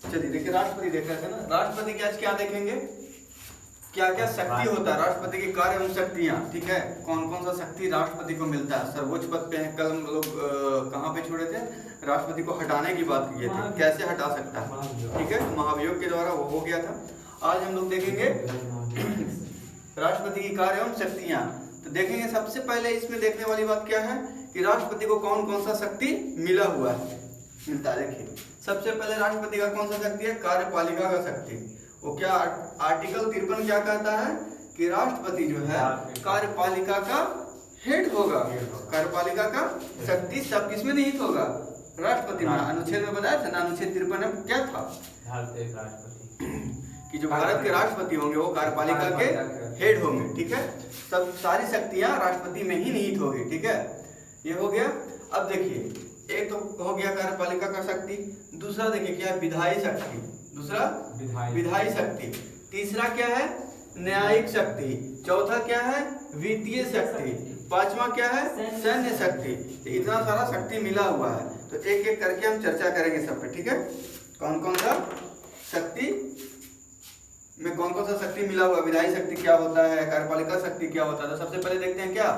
चलिए देखिए, राष्ट्रपति देख रहे थे ना, राष्ट्रपति की आज क्या देखेंगे, क्या क्या शक्ति होता है राष्ट्रपति के कार्य एवं शक्तियाँ। ठीक है, कौन कौन सा शक्ति राष्ट्रपति को मिलता है। सर्वोच्च पद पे है, कल हम लोग कहाँ पे छोड़े थे, राष्ट्रपति को हटाने की बात किए थे, कैसे हटा सकता है। ठीक है, महाभियोग के द्वारा वो हो गया था। आज हम लोग देखेंगे राष्ट्रपति की कार्य एवं शक्तियाँ। तो देखेंगे सबसे पहले इसमें देखने वाली बात क्या है कि राष्ट्रपति को कौन कौन सा शक्ति मिला हुआ है, मिलता है। देखिए सबसे पहले राष्ट्रपति का कौन सा शक्ति है, कार्यपालिका का शक्ति। वो क्या आर्टिकल 53 क्या कहता है कि राष्ट्रपति जो है कार्यपालिका का हेड होगा। कार्यपालिका का शक्ति सब किसमें निहित होगा, राष्ट्रपति में। अनुच्छेद में बताया था ना, अनुच्छेद 53 में क्या था कि जो भारत के राष्ट्रपति होंगे वो कार्यपालिका के हेड होंगे। ठीक है, सब सारी शक्तियां राष्ट्रपति में ही निहित होगी। ठीक है, ये हो गया। अब देखिए एक तो हो गया कार्यपालिका का शक्ति, दूसरा देखिए क्या है, विधायी शक्ति। दूसरा विधायी शक्ति, तीसरा क्या है, न्यायिक शक्ति, चौथा क्या है, वित्तीय शक्ति, पांचवा क्या है, सैन्य शक्ति। इतना सारा शक्ति मिला हुआ है, तो एक एक करके हम चर्चा करेंगे सब पे। ठीक है, कौन कौन सा शक्ति में कौन कौन सा शक्ति मिला हुआ, विधायी शक्ति क्या होता है, कार्यपालिका शक्ति क्या होता है। तो सबसे पहले देखते हैं क्या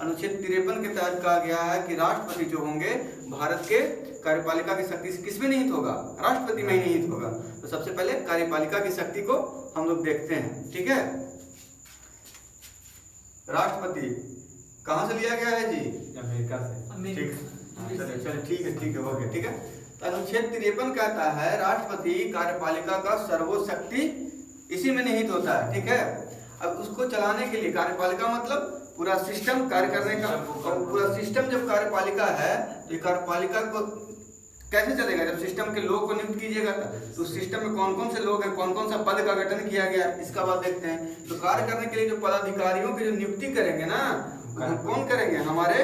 अनुच्छेद 53 के तहत कहा गया है कि राष्ट्रपति जो होंगे भारत के कार्यपालिका की शक्ति से किसमें निहित होगा, राष्ट्रपति में ही निहित होगा। तो सबसे पहले कार्यपालिका की शक्ति को हम लोग देखते हैं। ठीक है, राष्ट्रपति कहाँ से लिया गया है जी, अमेरिका से। चलिए ठीक है हो गया। ठीक है, तो अनुच्छेद 53 कहता है राष्ट्रपति कार्यपालिका का सर्वोच्च शक्ति इसी में निहित होता है। ठीक है, अब उसको चलाने के लिए कार्यपालिका मतलब पूरा सिस्टम कार्य करने का, पूरा सिस्टम जब कार्यपालिका है तो ये कार्यपालिका को कैसे चलेगा, जब सिस्टम के लोग को नियुक्त कीजिएगा तो सिस्टम में कौन कौन से लोग हैं, कौन कौन सा पद का गठन किया गया, इसका बात देखते हैं। तो कार्य करने के लिए जो पदाधिकारियों की जो नियुक्ति करेंगे ना, कौन करेंगे, हमारे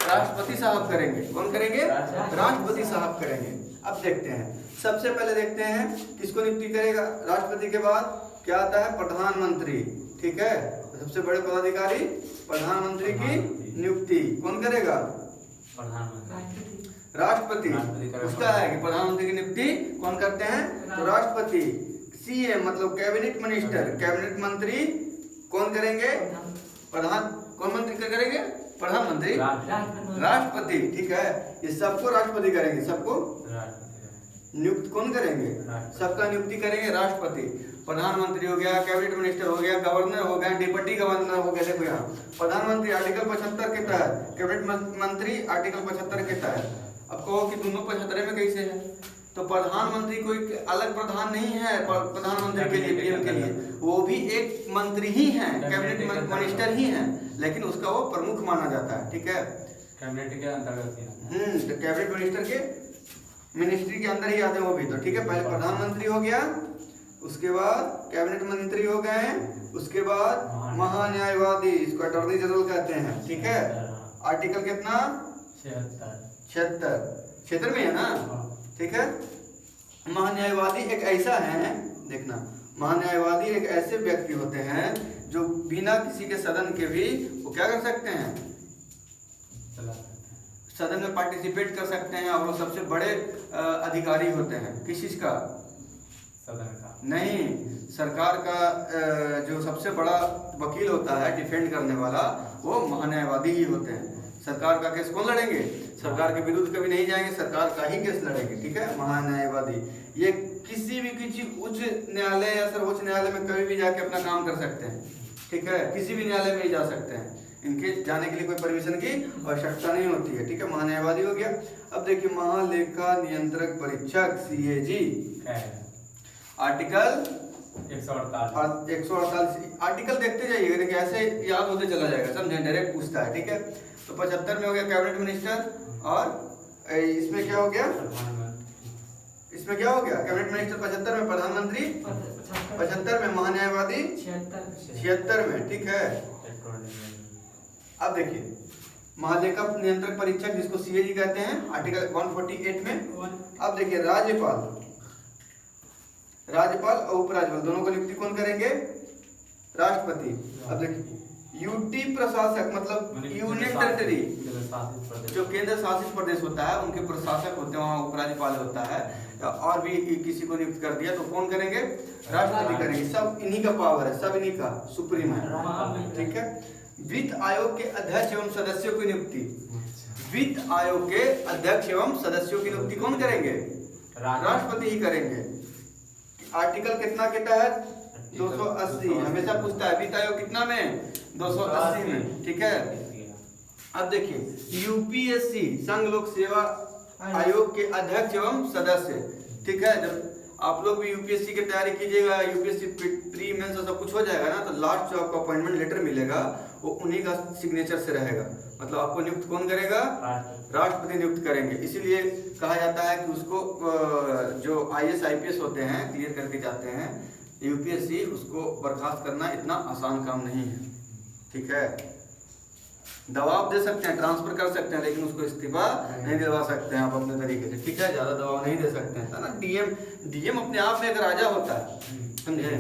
राष्ट्रपति साहब करेंगे। कौन करेंगे, राष्ट्रपति साहब करेंगे। अब देखते हैं, सबसे पहले देखते हैं किसको नियुक्ति करेगा, राष्ट्रपति के बाद क्या आता है, प्रधानमंत्री। ठीक है, सबसे बड़े पदाधिकारी प्रधानमंत्री की नियुक्ति कौन करेगा, राष्ट्रपति। उसका है कि प्रधानमंत्री की नियुक्ति कौन करते हैं, तो राष्ट्रपति। सीएम मतलब कैबिनेट मिनिस्टर, कैबिनेट मंत्री कौन करेंगे, कौन मंत्री करेंगे, प्रधानमंत्री, राष्ट्रपति। ठीक है, ये सबको राष्ट्रपति करेंगे, सबको नियुक्त कौन करेंगे, सबका नियुक्ति करेंगे राष्ट्रपति। प्रधानमंत्री हो गया, कैबिनेट मिनिस्टर हो गया, गवर्नर हो गया, डिप्टी गवर्नर हो गया। देखो यहाँ प्रधानमंत्री आर्टिकल 75 के तहत, कैबिनेट मंत्री आर्टिकल 75 के तहत। अब कहो कि दोनों 75 में कैसे है, तो प्रधानमंत्री कोई अलग प्रधान नहीं है प्रधानमंत्री के लिए, पीएम के लिए, वो भी एक मंत्री ही है, कैबिनेट मिनिस्टर ही है, लेकिन उसका वो प्रमुख माना जाता है। ठीक है, कैबिनेट के अंतर्गत तो कैबिनेट मिनिस्टर के मिनिस्ट्री के अंदर ही आते हैं वो भी। तो ठीक है, पहले प्रधानमंत्री हो गया, उसके बाद कैबिनेट मंत्री हो गए, उसके बाद महान्यायवादी, इसको अटॉर्नी जनरल कहते हैं। ठीक है, आर्टिकल कितना, 76 में है ना। ठीक है, महान्यायवादी एक ऐसा है, देखना, महान्यायवादी एक ऐसे व्यक्ति होते हैं जो बिना किसी के सदन के भी वो क्या कर सकते हैं, सदन में पार्टिसिपेट कर सकते हैं, और वो सबसे बड़े अधिकारी होते हैं। किस चीज का, सदन का नहीं, सरकार का जो सबसे बड़ा वकील होता है, डिफेंड करने वाला, वो महान्यायवादी ही होते हैं। सरकार का केस कौन लड़ेंगे, सरकार के विरुद्ध कभी नहीं जाएंगे, सरकार का ही केस लड़ेंगे। ठीक है, महान्यायवादी ये किसी उच्च न्यायालय या सर्वोच्च न्यायालय में कभी भी जाके अपना काम कर सकते हैं। ठीक है, किसी भी न्यायालय में ही जा सकते हैं, इनके जाने के लिए कोई परमिशन की आवश्यकता नहीं होती है। ठीक है, महान्यायवादी हो गया। अब देखिए महालेखा नियंत्रक परीक्षक, सीएजी, आर्टिकल 148 आर्टिकल देखते जाइएगा, देखिए ऐसे याद होते चला जाएगा, समझे, डायरेक्ट पूछता है। ठीक है, तो 75 में हो गया कैबिनेट मिनिस्टर, और इसमें क्या हो गया, इसमें क्या हो गया, कैबिनेट मिनिस्टर 75 में, प्रधानमंत्री 75 में, महान्यायवादी 76 में। ठीक है, अब देखिए महालेखा नियंत्रक परीक्षक जिसको सीएजी कहते हैं, आर्टिकल 148 में। अब देखिए राज्यपाल और उपराज्यपाल दोनों को नियुक्ति कौन करेंगे, राष्ट्रपति। अब देखिए यूटी प्रशासक मतलब यूनियन टेरिटरी, जो केंद्र शासित प्रदेश होता है उनके प्रशासक होते हैं, वहाँ उपराज्यपाल होता है। या और भी किसी को नियुक्त कर दिया तो कौन करेंगे? राष्ट्रपति करेंगे। सब इन्हीं का पावर है, सब इन्हीं का सुप्रीम है, ठीक है। वित्त आयोग के अध्यक्ष एवं सदस्यों की नियुक्ति, वित्त आयोग के अध्यक्ष एवं सदस्यों की नियुक्ति कौन करेंगे? राष्ट्रपति ही करेंगे। आर्टिकल कितना के तहत? 280। हमेशा पूछता है वित्त आयोग कितना में? 280 में, ठीक है। अब देखिए यूपीएससी संघ लोक सेवा आयोग के अध्यक्ष एवं सदस्य, ठीक है। जब आप लोग भी यूपीएससी की तैयारी कीजिएगा, यूपीएससी प्री मेंस सब कुछ हो जाएगा ना, तो लास्ट जो आपको अपॉइंटमेंट लेटर मिलेगा वो उन्हीं का सिग्नेचर से रहेगा। मतलब आपको नियुक्त कौन करेगा? राष्ट्रपति नियुक्त करेंगे। इसीलिए कहा जाता है कि उसको जो आईएएस आईपीएस होते हैं, क्लियर करके जाते हैं यूपीएससी, उसको बर्खास्त करना इतना आसान काम नहीं है, ठीक है। दबाव दे सकते हैं, ट्रांसफर कर सकते हैं, लेकिन उसको इस्तीफा नहीं दिलवा सकते हैं आप अपने तरीके से, ठीक है। ज्यादा दबाव नहीं दे सकते हैं, है ना। डीएम अपने आप में एक राजा होता है, समझे?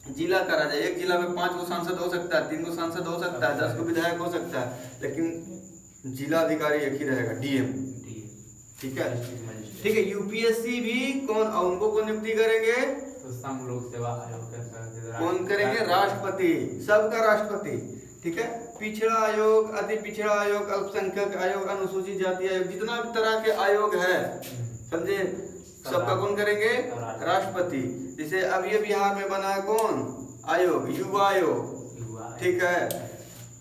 जिला का राजा। एक जिला में 5 गो सांसद हो सकता है, 3 गो सांसद हो सकता है, 10 गो विधायक हो सकता है, लेकिन जिला अधिकारी एक ही रहेगा, डीएम, ठीक है। ठीक है। यूपीएससी भी कौन, उनको कौन नियुक्ति करेंगे? संघ लोक सेवा आयोग कौन करेंगे? राष्ट्रपति, सबका राष्ट्रपति, ठीक है। पिछड़ा आयोग, अति पिछड़ा आयोग, अल्पसंख्यक आयोग, अनुसूचित जाति आयोग, जितना भी तरह के आयोग है, समझे, सबका कौन करेंगे? राष्ट्रपति। जैसे अब ये बिहार में बना है कौन आयोग? युवा आयोग, ठीक है।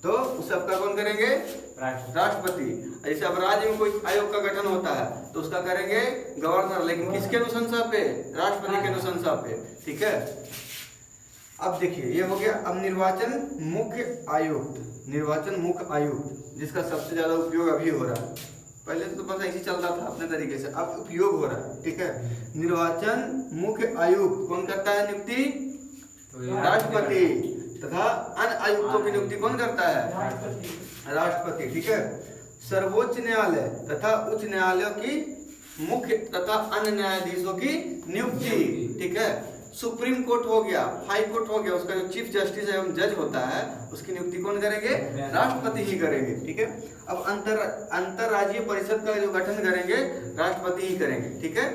तो सबका कौन करेंगे? राष्ट्रपति। जैसे अब राज्य में कोई आयोग का गठन होता है तो उसका करेंगे गवर्नर, लेकिन किसके अनुशंसा पे? राष्ट्रपति के अनुशंसा पे, ठीक है। अब देखिए ये हो गया। अब निर्वाचन मुख्य आयुक्त, निर्वाचन मुख्य आयुक्त जिसका सबसे ज्यादा उपयोग अभी हो रहा है, पहले तो बस ऐसे चल रहा था अपने तरीके से, अब उपयोग हो रहा है, ठीक है। निर्वाचन मुख्य आयुक्त कौन करता है नियुक्ति? राष्ट्रपति। तथा अन्य आयुक्तों की नियुक्ति कौन करता है? राष्ट्रपति, ठीक है। सर्वोच्च न्यायालय तथा उच्च न्यायालयों की मुख्य तथा अन्य न्यायाधीशों की नियुक्ति, ठीक है। सुप्रीम कोर्ट हो गया, हाई कोर्ट हो गया, उसका जो चीफ जस्टिस एवं जज होता है उसकी नियुक्ति कौन करेंगे? राष्ट्रपति ही करेंगे, ठीक है। अब अंतरराज्यीय परिषद का जो गठन करेंगे राष्ट्रपति ही करेंगे, ठीक है,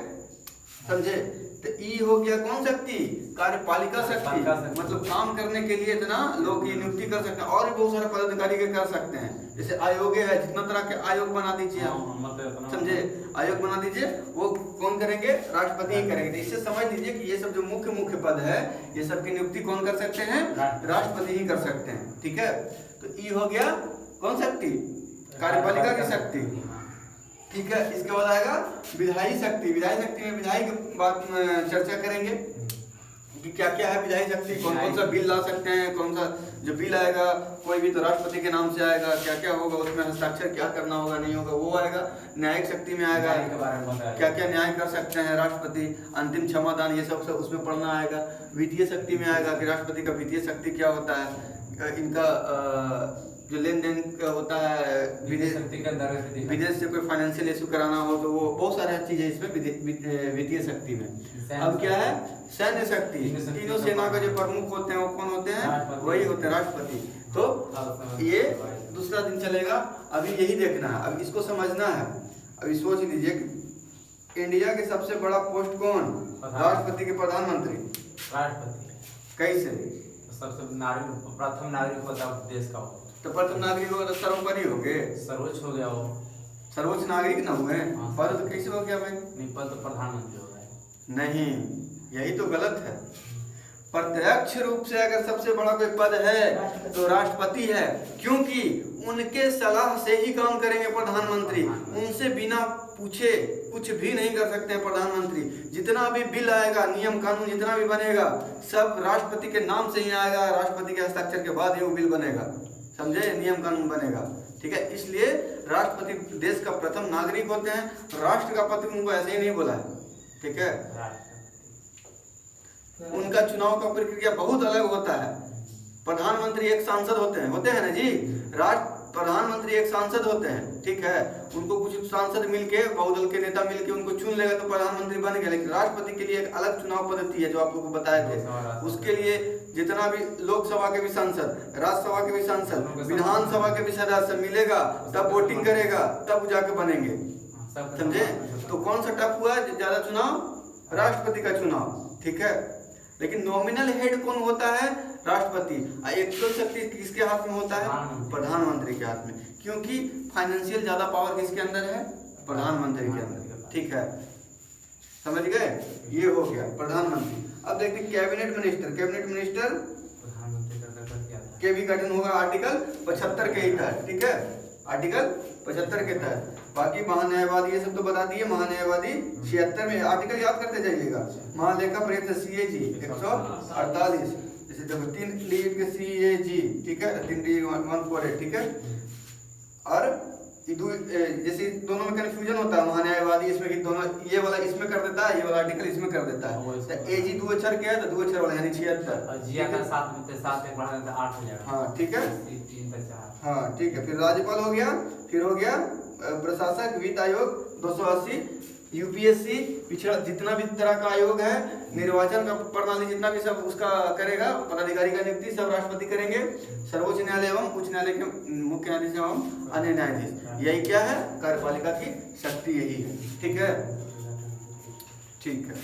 समझे। तो ई हो गया कौन शक्ति? कार्यपालिका शक्ति, मतलब काम करने के लिए इतना लोग की नियुक्ति कर सकते हैं, और भी बहुत सारे पदाधिकारी के कर सकते हैं। जैसे आयोग है, जितना तरह के आयोग बना दीजिए आप, समझे, आयोग बना दीजिए, वो कौन करेंगे? राष्ट्रपति ही करेंगे। तो इससे समझ लीजिए कि ये सब जो मुख्य पद है ये सब की नियुक्ति कौन कर सकते हैं? राष्ट्रपति ही कर सकते हैं, ठीक है। तो ई हो गया कौन शक्ति? कार्यपालिका की शक्ति, ठीक है। इसके बाद आएगा विधायी शक्ति। विधायी शक्ति में विधायी की बात चर्चा करेंगे कि क्या क्या है विधायी शक्ति, कौन कौन सा बिल ला सकते हैं, कौन सा जो बिल आएगा कोई भी तो राष्ट्रपति के नाम से आएगा, क्या क्या होगा उसमें, हस्ताक्षर क्या करना होगा नहीं होगा वो आएगा। न्यायिक शक्ति में आएगा क्या क्या न्याय कर सकते हैं राष्ट्रपति, अंतिम क्षमादान, ये सब उसमें पढ़ना आएगा। वित्तीय शक्ति में आएगा कि राष्ट्रपति का वित्तीय शक्ति क्या होता है, इनका जो लेन देन होता है विदेश से कोई फाइनेंशियल इशू कराना हो तो वो बहुत सारे चीजें इसमें वित्तीय शक्ति में। अब क्या है? सैन्य शक्ति। तीनों सेना का जो प्रमुख होते हैं वो कौन होते हैं? वही होते हैं राष्ट्रपति। तो ये दूसरा दिन चलेगा, अभी यही देखना है, अब इसको समझना है। अभी सोच लीजिए कि इंडिया के सबसे बड़ा पोस्ट कौन? राष्ट्रपति के प्रधानमंत्री। कैसे? सबसे प्रथम नागरिक होता है देश का, तो प्रथम नागरिक होगा तो सर्वोपरि हो गए, सर्वोच्च हो गया वो, सर्वोच्च नागरिक ना हुए। पद तो कैसे हो गया भाई? नहीं, पद तो प्रधानमंत्री हो गया। नहीं, यही तो गलत है। प्रत्यक्ष रूप से अगर सबसे बड़ा कोई पद है तो राष्ट्रपति है, क्योंकि उनके सलाह से ही काम करेंगे प्रधानमंत्री। उनसे बिना पूछे कुछ भी नहीं कर सकते हैं प्रधानमंत्री। जितना भी बिल आएगा, नियम कानून जितना भी बनेगा, सब राष्ट्रपति के नाम से ही आएगा, राष्ट्रपति के हस्ताक्षर के बाद ही वो बिल बनेगा, समझे, नियम कानून बनेगा, ठीक है। इसलिए राष्ट्रपति देश का प्रथम नागरिक होते हैं। राष्ट्र का पति उनको ऐसे ही नहीं बोला है, ठीक है। उनका चुनाव का प्रक्रिया बहुत अलग होता है। प्रधानमंत्री एक सांसद होते हैं ना जी, प्रधानमंत्री एक सांसद होते हैं, ठीक है। उनको कुछ सांसद मिलके, बहुदल के नेता मिलके उनको चुन लेगा तो प्रधानमंत्री बन गया। लेकिन राष्ट्रपति के लिए एक अलग चुनाव पद्धति है जो आप लोगों को बताए थे। उसके लिए जितना भी लोकसभा के भी सांसद, राज्यसभा के भी सांसद, विधानसभा के भी सदस्य मिलेगा, तब वोटिंग करेगा, तब जाके बनेंगे, समझे। तो कौन सा टफ हुआ ज्यादा चुनाव? राष्ट्रपति का चुनाव, ठीक है। लेकिन नॉमिनल हेड कौन होता है? राष्ट्रपति। एक्चुअल शक्ति किसके हाथ में होता है? प्रधानमंत्री के हाथ में, क्योंकि फाइनेंशियल ज्यादा पावर किसके अंदर है? प्रधानमंत्री के अंदर, ठीक है। समझ गए? ये हो गया प्रधानमंत्री। अब देखते हैं कैबिनेट मिनिस्टर। कैबिनेट मिनिस्टर के भी गठन होगा आर्टिकल 75 के तहत, ठीक है, आर्टिकल 75 के तहत। बाकी महान्यायवादी ये सब तो बता दिए। महान्यायवादी 76 में आर्टिकल याद करते जाइएगा। महालेखा परीक्षक CAG 148, जैसे देखो 3 लीड के CAG, ठीक है, 3D148, ठीक है। और जैसे दोनों में कंफ्यूजन होता है महान्यायवादी इसमें कि दोनों ये वाला इसमें कर देता है, ये वाला आर्टिकल इसमें कर देता है। तो AG 2 अक्षर क्या है? तो 2 अक्षर वाला यानी 76। और जिया का 7 में 7 एक बढ़ा देता 8 हो जाएगा। हाँ, ठीक है, 3 तक 4। हाँ, ठीक है। फिर राज्यपाल हो गया, फिर हो गया प्रशासक, वित्त आयोग 280, UPSC पिछड़ा जितना भी तरह का आयोग है, निर्वाचन का प्रणाली जितना भी सब उसका करेगा, पदाधिकारी का नियुक्ति सब राष्ट्रपति करेंगे। सर्वोच्च न्यायालय एवं उच्च न्यायालय के मुख्य न्यायाधीश एवं अन्य न्यायाधीश, यही क्या है? कार्यपालिका की शक्ति यही है, ठीक है, ठीक है।